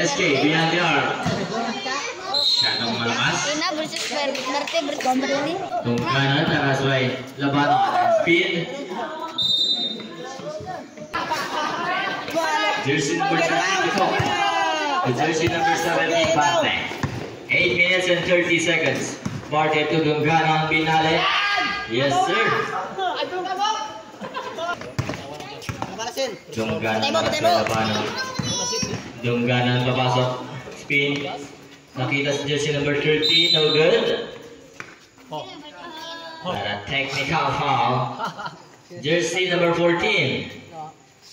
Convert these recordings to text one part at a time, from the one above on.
SK behind the arc. Siyadong malakas. Ina versus Marte versus Company. Tungkanan Tarasway. Laban. Speed. Jersey number 72. The jersey number 70, Barte. 8 minutes and 30 seconds. Barte to Dungganan Binale. Yes, sir. Dungganan papasok. Spin. Nakita sa jersey number 30. No good. Para technical foul. Jersey number 14.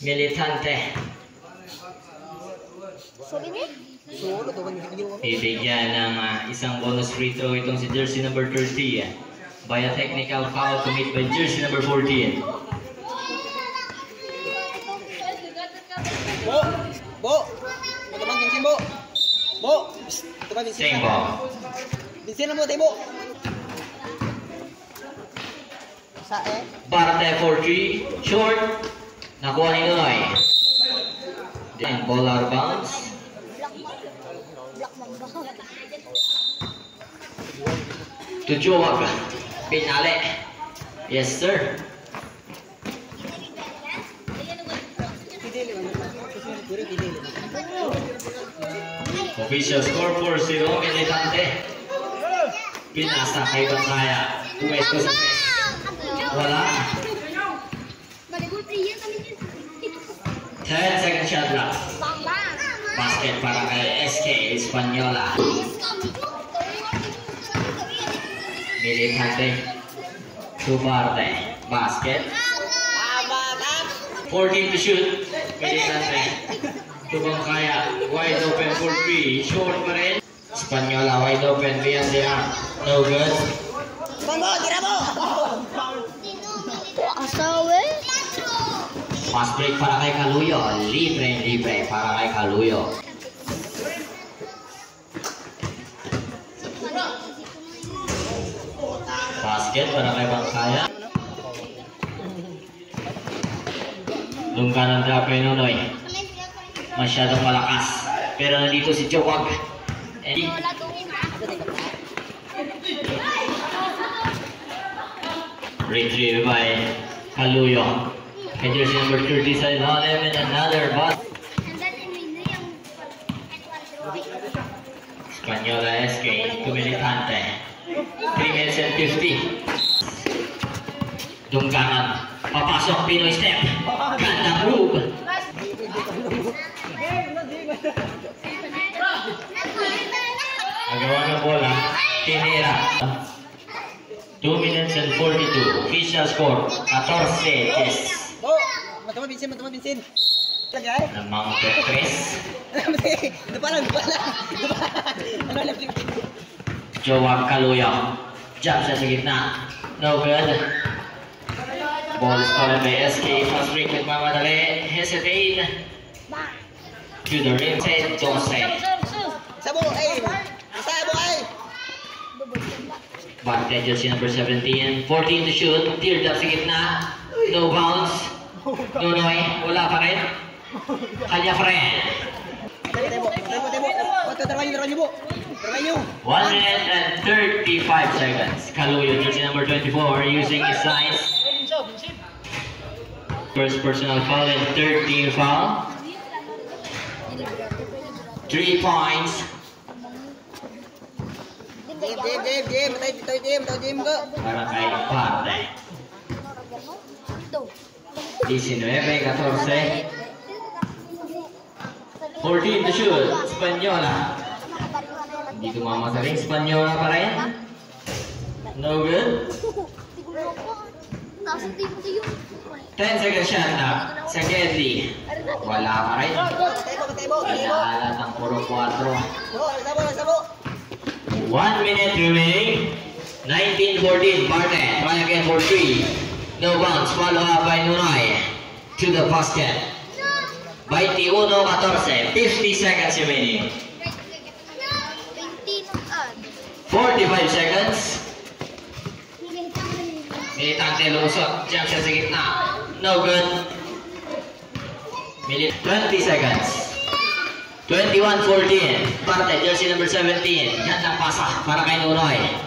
Militante. Bibigyan ng isang bonus free throw itong si jersey number 30 by a technical foul commit by jersey number 14. Bo! Matapang Vincent, Bo! Bo! Matapang Vincent. Same ball. Vincent na mo, tayo, Bo! Barte for 3. Short. Nakuha ni Noy. Then ball out of bounds. To Joag. Pinale. Yes, sir. Official score 4-0. Militante. Pinasa kay Bantaya. Pumesto sa press. Wala. 10 second shot clock. Basket para kay SK Española. Militante. Barte. Basket. 14 to shoot. Militante. Tubang kaya. Wide open for 3. Short pa rin. Española wide open beyond the arc. No good. Banggo, tira mo! Asawe. Fast break para kay Kaluyo. Libre para kay Kaluyo. Basket para kay Bangkaya. Dungganan drop kay Nonoy. Masyadong malakas. Pero nandito si Joag. Retrieve by Kaluyo. Kay jersey number 30 sa ilalim and another bus. Española SK to Militante. 3 minutes and 50. Dungganan. Papasok Pinoy step. Ganda move. Nagawa ng bola. Tinira. 2 minutes and 42. Official score 14. Yes. Bo! Matapang Vincent. Lagay? Namang Petris. Lupa lang. Joag Kaluyo. Jump sa gitna. No good. Ball is called by SK. Fast break nagmamadali. Hesitate. To the rim. Say, don't say. Sabo, ay! Sabo, ay! Barte jersey number 17. 14 to shoot. Teared up sa gitna. No bounce. Nonoy. Wala pa rin. Kanya pa rin. Tebo. Tarawan niyo, Bo. 1 minute and 35 seconds. Kaluyo jersey number 24 using his size. First personal foul and third team foul. 3 points. Game. Matay game ko. Para kay Barte. 19-14. 14 to shoot. Española. Hindi tumama sa ring. Española pa rin. No good. 10 second shot na. Sa Gedli. Wala pa rin. Inaalat ang puro 4. Sabo. 1 minute remaining. 19-14. Barte. Try again for 3. No bounce. Follow up by Nonoy. To the basket. 21-14. 50 seconds remaining. 45 seconds. Militante lumusot. Jump shot sa gitna. No good. 20 seconds. 21-14. Parte, jersey number 17. Gandang pasa para kay Nunoy.